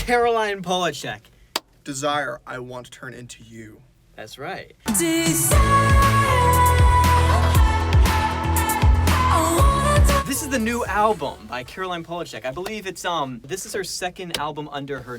Caroline Polachek. Desire, I Want to Turn Into You. That's right. This is the new album by Caroline Polachek. I believe it's this is her second album under her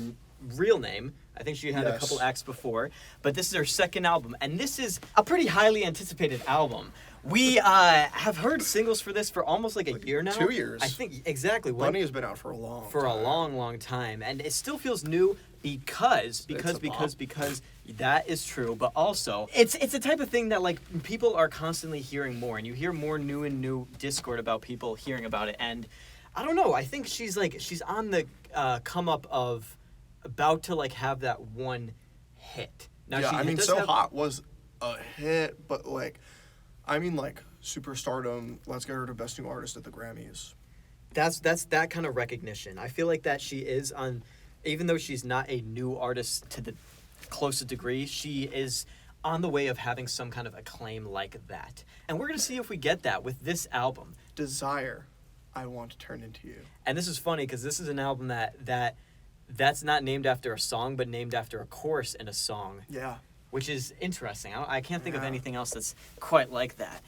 real name. I think she had a couple acts before, but this is her second album, and this is a pretty highly anticipated album. We have heard singles for this for almost like a year now. 2 years. I think, exactly. Bunny has been out for a long time. For a long time. And it still feels new because that is true. But also, it's a type of thing that like people are constantly hearing more. And you hear more new discord about people hearing about it. And I don't know. I think she's on the come up of about to like have that one hit. Now, yeah, I mean, So Hot was a hit, but like... I mean, like, superstardom, let's get her to Best New Artist at the Grammys. That's that kind of recognition. I feel like that she is on, even though she's not a new artist to the closest degree, she is on the way of having some kind of acclaim like that. And we're going to see if we get that with this album. Desire, I Want to Turn Into You. And this is funny because this is an album that's not named after a song, but named after a chorus in a song. Yeah. Which is interesting. I can't think of anything else that's quite like that.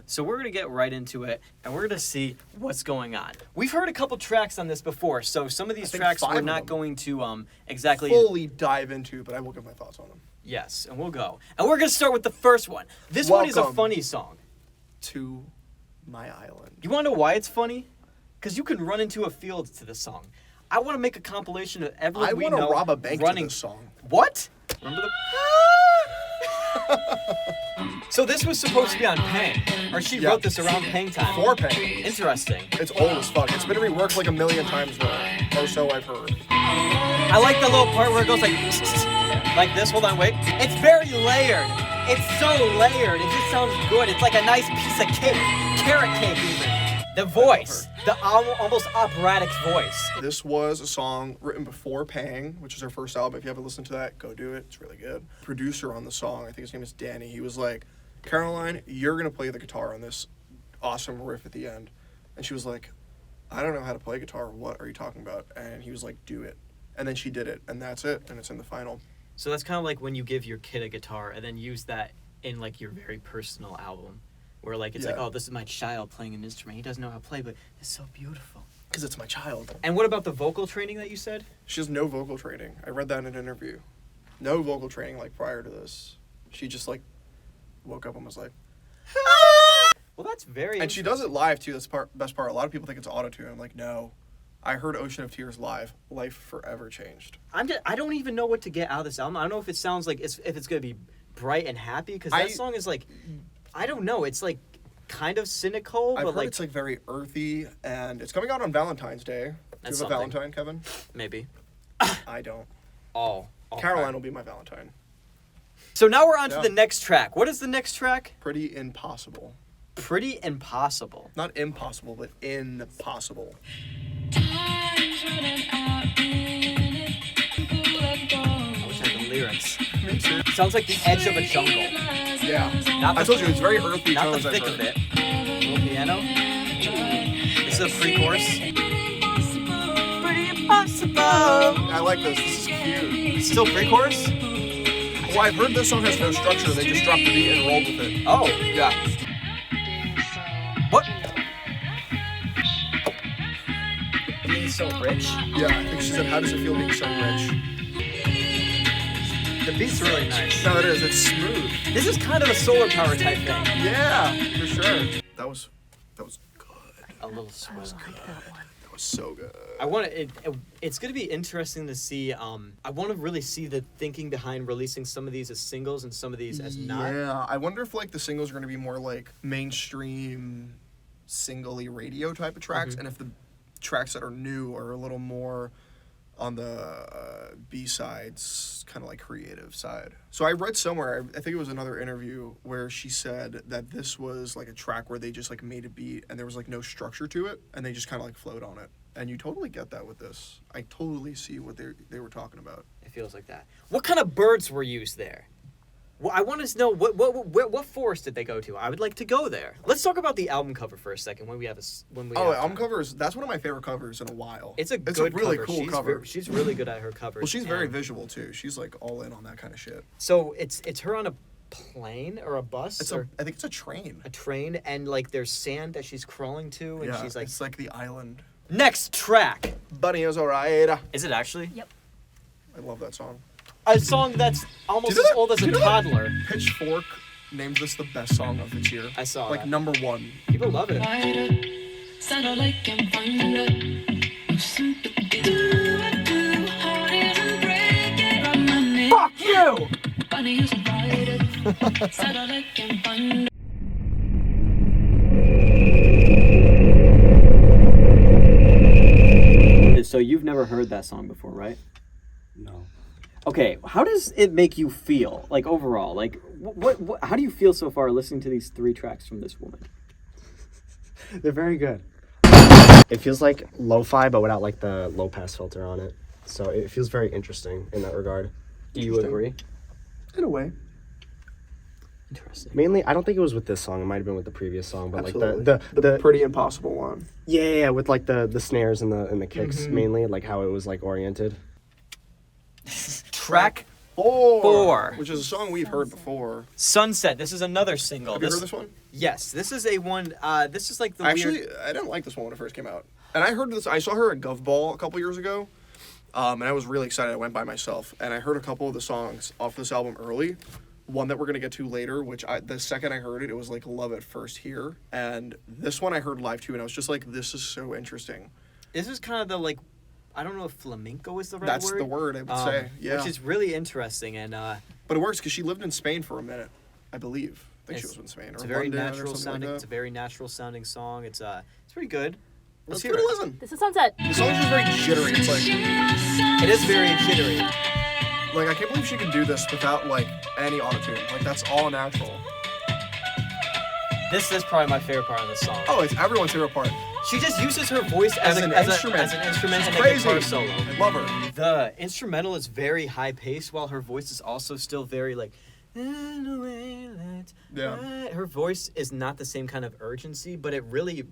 So we're going to get right into it, and we're going to see what's going on. We've heard a couple tracks on this before, so some of these tracks we're not going to exactly... fully dive into, but I will give my thoughts on them. Yes, and we'll go. And we're going to start with the first one. This one is a funny song. To My Island. You want to know why it's funny? Because you can run into a field to this song. I want to make a compilation of everyone we know. I want to rob a bank to this song. What? Remember the... So this was supposed to be on Pang, or she wrote this around Pang time. Before Pang. Interesting. It's old as fuck. It's been reworked like a million times though, or so I've heard. I like the little part where it goes like this. Hold on, wait. It's very layered. It's so layered. It just sounds good. It's like a nice piece of cake, carrot cake even. The voice, the almost operatic voice. This was a song written before Pang, which is her first album. If you haven't listened to that, go do it. It's really good. Producer on the song, I think his name is Danny. He was like, Caroline, you're going to play the guitar on this awesome riff at the end. And she was like, I don't know how to play guitar. What are you talking about? And he was like, do it. And then she did it. And that's it. And it's in the final. So that's kind of like when you give your kid a guitar and then use that in like your very personal album. Where like it's like, oh, this is my child playing an instrument. He doesn't know how to play, but it's so beautiful. Because it's my child. And what about the vocal training that you said? She has no vocal training. I read that in an interview. No vocal training like prior to this. She just like woke up and was like, well, that's very... And she does it live too. That's the best part. A lot of people think it's auto-tune. I'm like, no. I heard Ocean of Tears live. Life forever changed. I don't even know what to get out of this album. I don't know if it sounds like if it's going to be bright and happy, because that song is like... I don't know. It's like kind of cynical, I've but heard like it's like very earthy, and it's coming out on Valentine's Day. Do you have a Valentine, Kevin? Maybe. I don't. Oh. Caroline will be my Valentine. So now we're on to the next track. What is the next track? Pretty Impossible. Pretty Impossible. Not impossible, but impossible. I wish I had the lyrics. Me too. Sounds like the edge of a jungle. Yeah. I told you, it's very earthy not tones. Not the thick of it. A little piano. This is a pre-chorus. Pretty impossible. I like this. This is cute. It's still pre-chorus? Well, I've heard this song has no structure. They just dropped the beat and rolled with it. Oh. Yeah. What? Being so rich? Yeah, I think she said, how does it feel being so rich? The beat's really nice. No, it is. It's smooth. This is kind of a solar power type thing. Yeah, for sure. That was good. A little smooth. That was so good. It's going to be interesting to see. I want to really see the thinking behind releasing some of these as singles and some of these as not. Yeah, I wonder if like the singles are going to be more like mainstream, single-y radio type of tracks, and if the tracks that are new are a little more on the B-sides, kind of like creative side. So I read somewhere, I think it was another interview, where she said that this was like a track where they just like made a beat and there was like no structure to it, and they just kind of like flowed on it. And you totally get that with this. I totally see what they were talking about. It feels like that. What kind of birds were used there? Well, I want to know what forest did they go to? I would like to go there. Let's talk about the album cover for a second when we have Album covers. That's one of my favorite covers in a while. It's a really cover. cool cover. She's really good at her covers. Well, she's very visual too. She's like all in on that kind of shit. So it's her on a plane or a bus I think it's a train. A train, and like there's sand that she's crawling to, and she's like, it's like the island. Next track. Bunny is alright. Is it actually? Yep. I love that song. A song that's almost as old as a toddler. Pitchfork names this the best song of its year. I saw like that. number 1. People love it. Fuck you! So you've never heard that song before, right? No. Okay, how does it make you feel, like overall? Like, what how do you feel so far listening to these 3 tracks from this woman? They're very good. It feels like lo-fi, but without like the low pass filter on it. So it feels very interesting in that regard. Do you agree? In a way. Interesting. Mainly, I don't think it was with this song. It might have been with the previous song, but Absolutely. like the Pretty Impossible one. yeah, with like the snares and the kicks mainly, like how it was like oriented. Track 4. 4. Which is a song we've heard before. Sunset. This is another single. Have you heard this one? Yes, this is a one. This is like the Actually, weird. I didn't like this one when it first came out. And I heard this. I saw her at Govball a couple years ago, and I was really excited. I went by myself, and I heard a couple of the songs off this album early. One that we're gonna get to later, which the second I heard it, it was like love at first hear. And this one I heard live too, and I was just like, this is so interesting. This is kind of the like. I don't know if flamenco is the right That's word. the word I would say. Yeah. Which is really interesting, and But it works because she lived in Spain for a minute, I believe. I think she It's- was in Spain or it's a very London or natural something sounding. like It's a that. very natural sounding song. It's pretty good. Let's hear give it a it. listen. This is Sunset. The song's just very jittery. It's like It is very jittery. I can't believe she can do this without like any autotune. Like that's all natural. This is probably my favorite part of the song. Oh, it's everyone's favorite part. She just uses her voice as An an instrument. instrument She's and crazy. a guitar solo. I love her. The instrumental is very high paced, while her voice is also still very like. Yeah. Her voice is not the same kind of urgency, but it really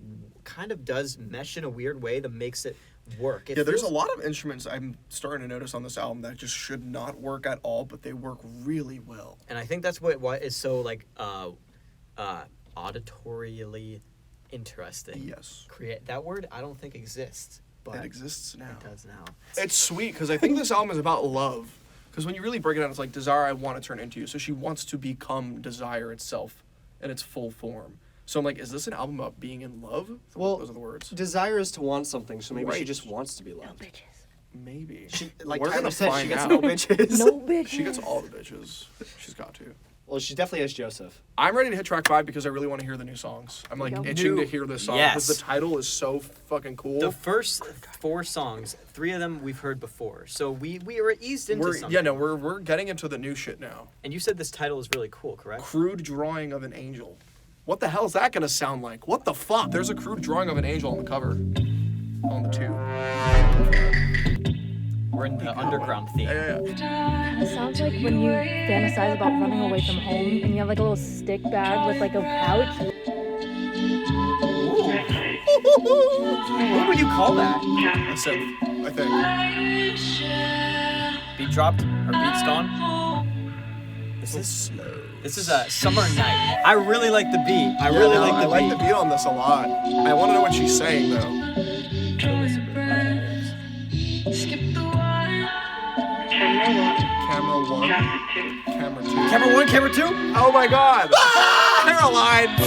kind of does mesh in a weird way that makes it work. It Yeah, there's a feels- lot of instruments I'm starting to notice on this album that just should not work at all, but they work really well. and I think that's what is so like auditorially interesting. Yes. Create that word I don't think exists, but It exists now. it does now. It's sweet because I think this album is about love. Because when you really break it down, it's like desire I want to turn into you. So she wants to become desire itself in its full form. So I'm like, is this an album about being in love? Well, Those are the words. desire is to want something, so maybe she Right. just wants to be loved. Maybe. Like We're Tyler gonna said, find she gets out. no bitches. No bitches. She gets all the bitches. She's got to. Well, she definitely has Joseph. I'm ready to hit track 5 because I really want to hear the new songs. I'm like There you go. itching New- to hear this song because yes. the title is so fucking cool. The first 4 songs, 3 of them we've heard before, so we were eased into something. We're getting into the new shit now. And you said this title is really cool, correct? Crude drawing of an angel. What the hell is that gonna sound like? What the fuck? There's a crude drawing of an angel on the cover. On the 2. We're in the underground theme. Yeah. It sounds like when you fantasize about running away from home and you have like a little stick bag with like a pouch. What would you call that? A synth, I think. Beat dropped or beat's gone? This is a summer night. I really like the beat. I really like the I like beat. the beat on this a lot. I want to know what she's saying though. Camera 1. Camera 2. Camera 1, camera 2? Oh my god! Caroline! Her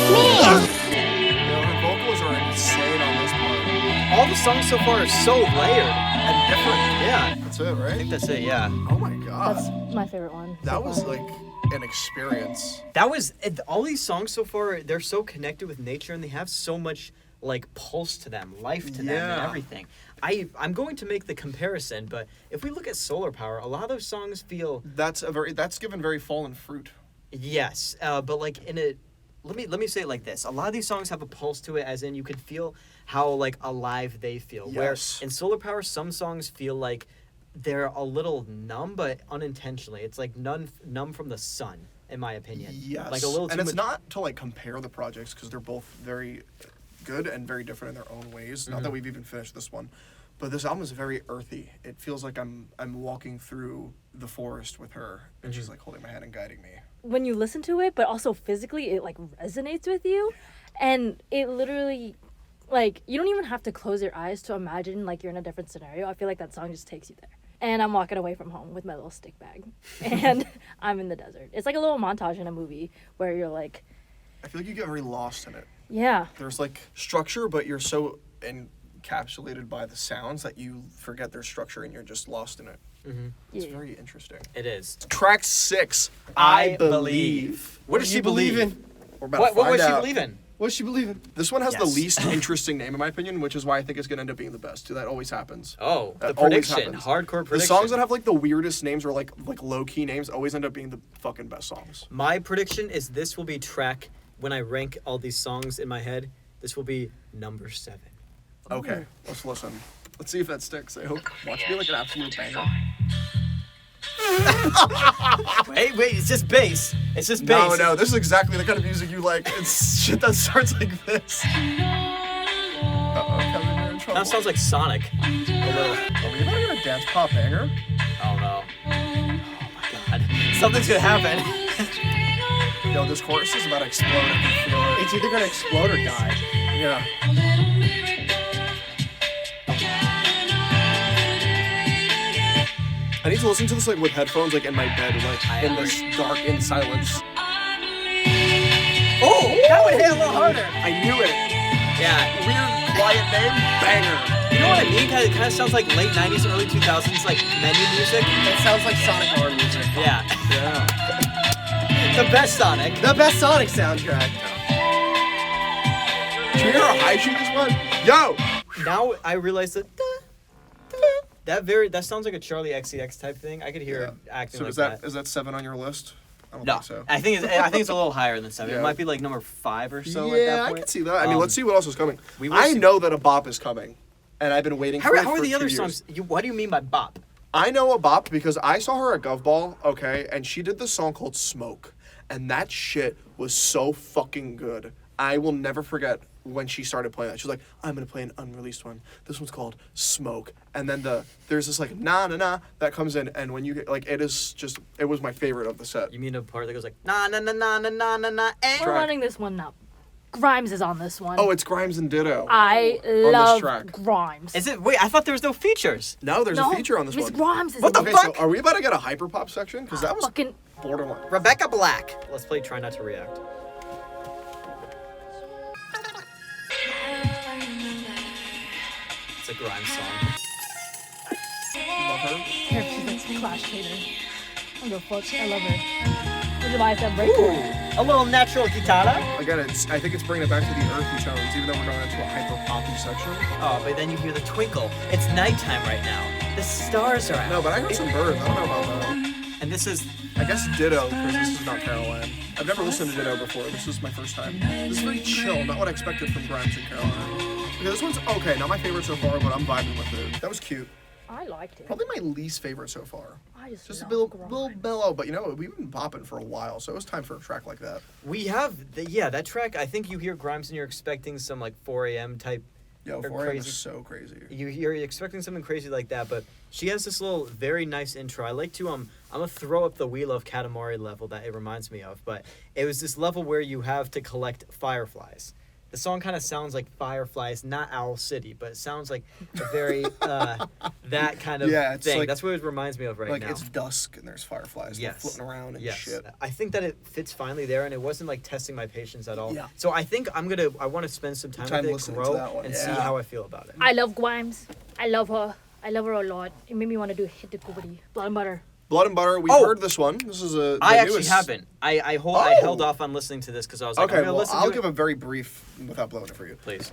vocals are insane on this part. All the songs so far are so layered and different. Yeah. That's it, I right? think that's it, yeah. Oh my god. That's my favorite one. so That was far. like an experience. That was all these songs so far. They're so connected with nature, and they have so much like pulse to them, life to them, and Yeah. everything. I'm going to make the comparison, but if we look at Solar Power, a lot of those songs feel That's given very fallen fruit. yes, but like in a let me say it like this: a lot of these songs have a pulse to it, as in you could feel how like alive they feel. Yes. Where in Solar Power, some songs feel like they're a little numb, but unintentionally. It's like numb from the sun. in my opinion. Yes. Like a little too and it's much. not to like compare the projects because they're both very good and very different in their own ways. Not that we've even finished this one, but this album is very earthy. It feels like I'm walking through the forest with her, and she's like holding my hand and guiding me. When you listen to it, but also physically, it like resonates with you, and it literally, like, you don't even have to close your eyes to imagine like you're in a different scenario. I feel like that song just takes you there. And I'm walking away from home with my little stick bag, and I'm in the desert. It's like a little montage in a movie where you're like, I feel like you get very lost in it. yeah, There's like structure, but you're so encapsulated by the sounds that you forget their structure and you're just lost in it. It's yeah. very interesting. It is. Track 6, I Believe. What does she believe in? We're about What to find was she out. believing? What does she believe in? This one has the Yes. least interesting name in my opinion, which is why I think it's gonna end up being the best. That always happens. Oh, the That always prediction. happens. Hardcore prediction. The songs that have like the weirdest names or like low key names always end up being the fucking best songs. My prediction is this will be track, when I rank all these songs in my head, this will be number 7. Okay, let's listen. Let's see if that sticks. I hope. Watch me like an absolute banger. Wait, it's just bass. It's just bass. No, this is exactly the kind of music you like. It's shit that starts like this. Uh-oh, Kevin, you're in trouble. That sounds like Sonic. A little. Are we about to get a dance pop banger? Oh no. Oh my god. Something's gonna happen. Yo, this chorus is about to explode. I can feel it. It's either gonna explode or die. Yeah. I need to listen to this like with headphones, like in my bed, like in this dark, in silence. Oh, that would hit a little harder. I knew it. Yeah. Weird, quiet name, banger. You know what I mean? It kind of sounds like late 90s, early 2000s, like menu music. It sounds like Sonic horror music. Yeah. Yeah. The best Sonic. The best Sonic soundtrack. Did you hear how high she just went? Yo! Now I realize that that sounds like a Charlie XCX type thing. I could hear it acting So like is that 7 on your list? I don't No, think so. I think it's a little higher than 7. Yeah. It might be like number 5 or so. Yeah, at that I point. can see that. I mean, let's see what else is coming. we will I see. know that a bop is coming, and I've been waiting How for it are for the 2 other years. songs? What do you mean by bop? I know a bop because I saw her at Govball, okay, and she did this song called Smoke, and that shit was so fucking good. I will never forget when she started playing that. She was like, I'm gonna play an unreleased one. This one's called Smoke. And then there's this like na na na that comes in, and when you get like it was my favorite of the set. You mean a part that goes like na na na na na na na na? We're running this one up. Grimes is on this one. Oh, it's Grimes and Ditto. I this love track. Grimes. Is it? Wait, I thought there was no features. No, there's a feature on this Miss one. Grimes is What the in Okay, it. fuck? so are we about to get a hyperpop section? Because that was Fucking borderline. Rebecca Black. Let's play Try Not to React. It's a Grimes song. Love her. Here, she's like Clash Hater. I don't give a fuck. I love her. Look at my step break. A little natural guitar. Again, I think it's bringing it back to the earthy tones, even though we're going into a hyper poppy section. Oh, but then you hear the twinkle. It's nighttime right now. The stars are out. No, but I heard some birds. I don't know about that. And this is I guess Ditto, because this is not Caroline. I've never listened to Ditto before. This is my first time. This is very chill, not what I expected from Grimes and Caroline. Okay, this one's okay, not my favorite so far, but I'm vibing with it. That was cute. I liked it. Probably my least favorite so far. I just a love little Grimes. mellow, but you know, we've been bopping for a while, so it was time for a track like that. we have that track. I think you hear Grimes and you're expecting some like 4 a.m. type. Yo, They're 4 a.m. crazy. is so crazy. You're expecting something crazy like that, but she has this little very nice intro. I like to I'm gonna throw up the We Love Katamari level that it reminds me of, but it was this level where you have to collect fireflies. The song kind of sounds like Fireflies, not Owl City, but it sounds like a very that kind of Yeah, it's thing. like- That's what it reminds me of right Like, now. it's dusk and there's fireflies Yes. floating around and Yes. shit. I think that it fits finally there, and it wasn't like testing my patience at all. Yeah. So I think I want to spend some time with it, listening to grow, that one, and see yeah. how I feel about it. I love Grimes. I love her. I love her a lot. It made me want to do Hit the Kubadi. Blood and Butter. Blood and Butter, we've Oh! heard this one. This is the I actually newest. haven't. I Oh! held off on listening to this because I was like, Okay, I'm gonna well, listen I'll to give it. a very brief without blowing it for you. Please.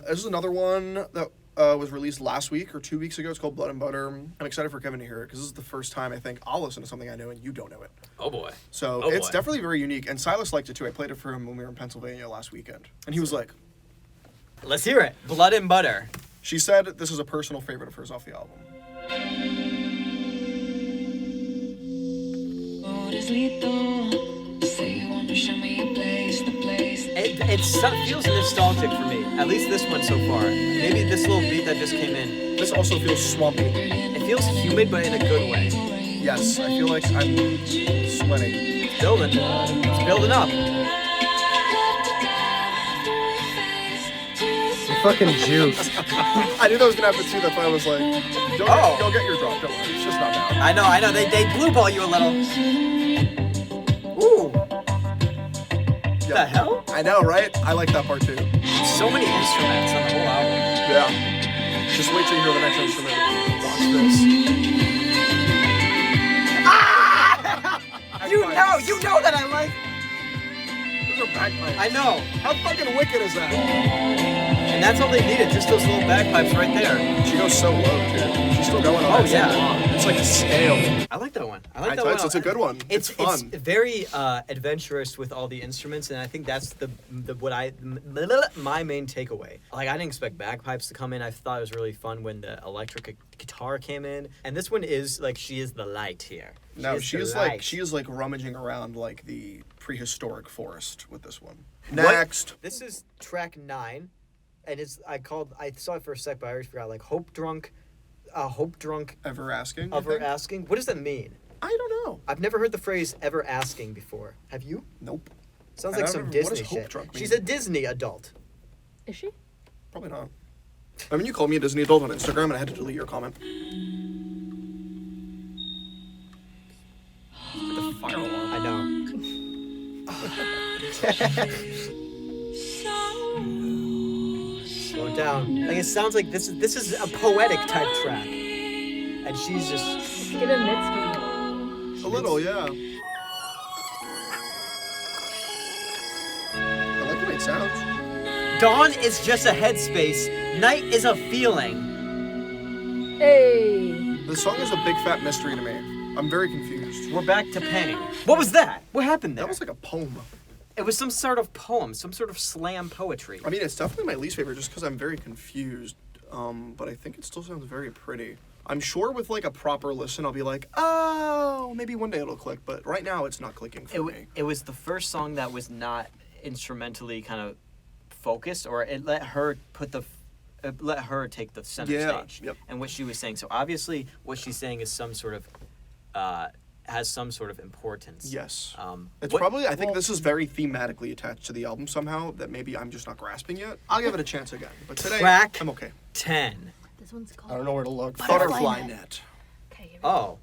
This is another one that was released last week or 2 weeks ago. It's called Blood and Butter. I'm excited for Kevin to hear it because this is the first time I think I'll listen to something I know and you don't know it. Oh boy. So Oh, it's boy. definitely very unique. And Silas liked it too. I played it for him when we were in Pennsylvania last weekend. And he was like, Let's hear it. Blood and Butter. she said this is a personal favorite of hers off the album. It feels nostalgic for me. At least this one so far. Maybe this little beat that just came in. This also feels swampy. It feels humid, but in a good way. Yes, I feel like I'm sweating. It's building. It's building up. You fucking juice. I knew that was gonna happen too. That's why I was like, don't get your drop. Don't worry. It's just not bad. I know. They blue ball you a little. Ooh. Yeah. The hell? I know, right? I like that part too. So many instruments on the whole album. Yeah. Just wait till you hear the next instrument. Watch this. You know that I like. Those are bagpipes. I know. How fucking wicked is that? And that's all they needed, just those little bagpipes right there. She goes so low too. She's still going on. Oh, that yeah. same line. It's like a scale. I like that one. It's a good one. It's fun. It's very adventurous with all the instruments, and I think that's my main takeaway. Like, I didn't expect bagpipes to come in. I thought it was really fun when the electric guitar came in, and this one is like she is the light here. She is like rummaging around like the prehistoric forest with this one. What? Next. This is track 9, and I saw it for a sec, but I already forgot. Like Hopedrunk Everasking. Everasking. What does that mean? I don't know. I've never heard the phrase ever asking before. Have you? Nope. Sounds I like don't some know. Disney What does shit. Hopedrunk mean? She's a Disney adult. Is she? Probably not. I mean, you called me a Disney adult on Instagram, and I had to delete your comment. The fire alarm. I know. Slow down. Like, it sounds like this is a poetic type track, and she's just. Give it Mitski. A little, yeah. I like the way it sounds. Dawn is just a headspace. Night is a feeling. Hey. This song is a big fat mystery to me. I'm very confused. We're back to Pang. What was that? What happened there? That was like a poem. It was some sort of poem, some sort of slam poetry. I mean, it's definitely my least favorite just because I'm very confused. But I think it still sounds very pretty. I'm sure with like a proper listen, I'll be like, oh, maybe one day it'll click. But right now, it's not clicking for me. It was the first song that was not instrumentally kind of focused, or it let her take the center stage. Yep. And what she was saying. So obviously, what she's saying is some sort of has some sort of importance. Yes. It's I think this is very thematically attached to the album somehow that maybe I'm just not grasping yet. I'll give it a chance again. But today, Track I'm okay. 10. This one's called. I don't know where to look. Butterfly Butterfly Net. Net. Okay, here we Oh.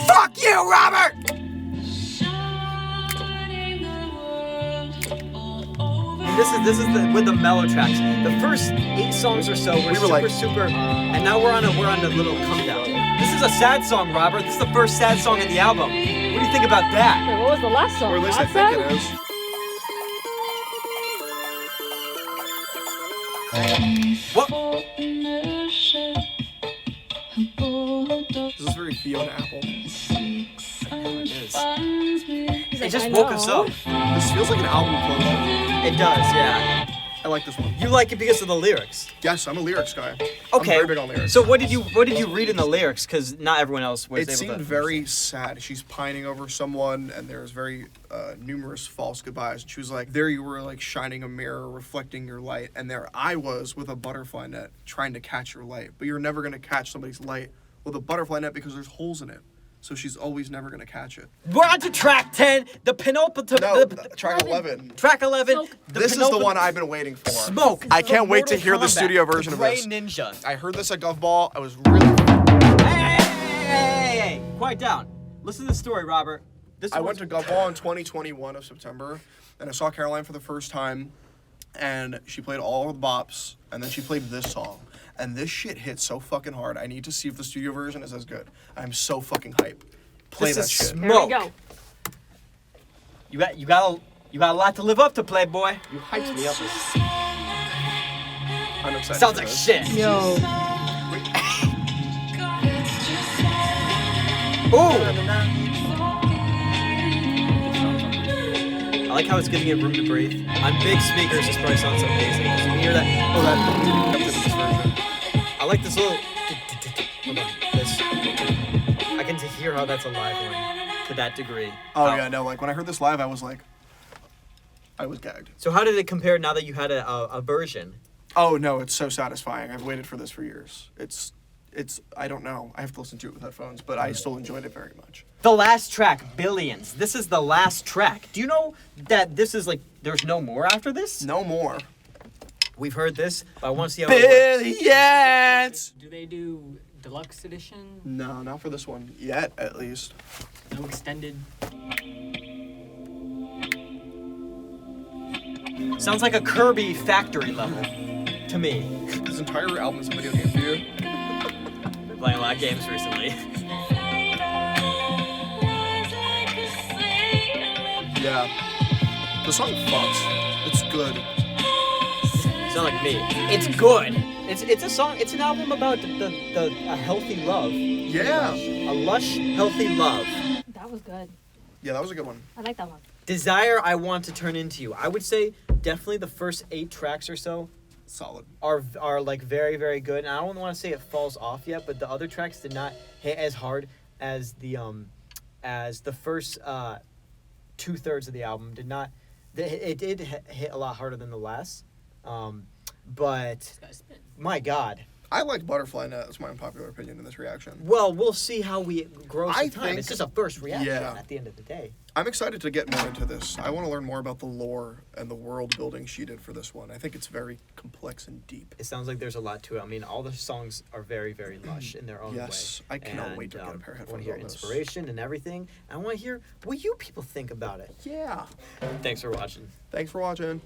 Fuck you, Robert! And this is with the mellow tracks. The first 8 songs or so were super, and now we're on a little come down. This is a sad song, Robert. This is the first sad song in the album. What do you think about that? Wait, what was the last song? Or at least I Last think song? it is. What? This is very Fiona Apple. It just woke us up. This feels like an album closer. It does, yeah. I like this one. You like it because of the lyrics. Yes, I'm a lyrics guy. Okay. I'm very big on lyrics. So what did you read in the lyrics? Because not everyone else was It able seemed to. very sad. She's pining over someone, and there's very numerous false goodbyes. And she was like, there you were, like, shining a mirror, reflecting your light. And there I was with a butterfly net trying to catch your light. But you're never going to catch somebody's light with a butterfly net because there's holes in it. So she's always never going to catch it. We're on to track 10, the penultimate. No, track 11. Track 11. Smoke. This is the one I've been waiting for. Smoke. I can't wait to Mortal hear the Kombat, studio version of Gray this. Ninja. I heard this at Gov Ball. I was really... Hey, quiet down. Listen to the story, Robert. I went to Gov Ball in 2021 of September, and I saw Caroline for the first time, and she played all of the bops, and then she played this song. And this shit hit so fucking hard. I need to see if the studio version is as good. I'm so fucking hype. Play This that is shit. Here we smoke. go. You got a lot to live up to, Playboy. You hyped me up. I'm excited. Sounds for like this. shit. Yo. Ooh. I like how it's giving it room to breathe. On big speakers, this probably sounds amazing. Because you hear that. Oh, that kept it in this version. I like this little. hear how that's a live one to that degree. Oh yeah, no. Like when I heard this live, I was gagged. So how did it compare now that you had a version? Oh no, it's so satisfying. I've waited for this for years. It's I don't know. I have to listen to it with headphones, but I still enjoyed it very much. The last track, Billions. This is the last track. Do you know that this is like there's no more after this? No more. We've heard this, but I want to see how it works. Billions. Do they do deluxe edition? No, not for this one yet, at least. No extended? Sounds like a Kirby factory level to me. This entire album is a video game for you. Been playing a lot of games recently. Yeah. The song fucks. It's good. Sound like me. It's good. It's a song. It's an album about a healthy love. Yeah. A lush, healthy love. That was good. Yeah, that was a good one. I like that one. Desire, I Want to Turn Into You. I would say definitely the first 8 tracks or so Solid. are like very, very good. And I don't want to say it falls off yet, but the other tracks did not hit as hard as the first 2/3 of the album did not. It did hit a lot harder than the last. But my God. I liked Butterfly Net. That's my unpopular opinion in this reaction. Well, we'll see how we grow I with time. think- It's just a first reaction yeah. at the end of the day. I'm excited to get more into this. I want to learn more about the lore and the world building she did for this one. I think it's very complex and deep. It sounds like there's a lot to it. I mean, all the songs are very, very lush in their own Yes, way. I cannot wait to get a pair of I want headphones to hear on this. inspiration and everything. I want to hear what you people think about it. Yeah. Thanks for watching. Thanks for watching.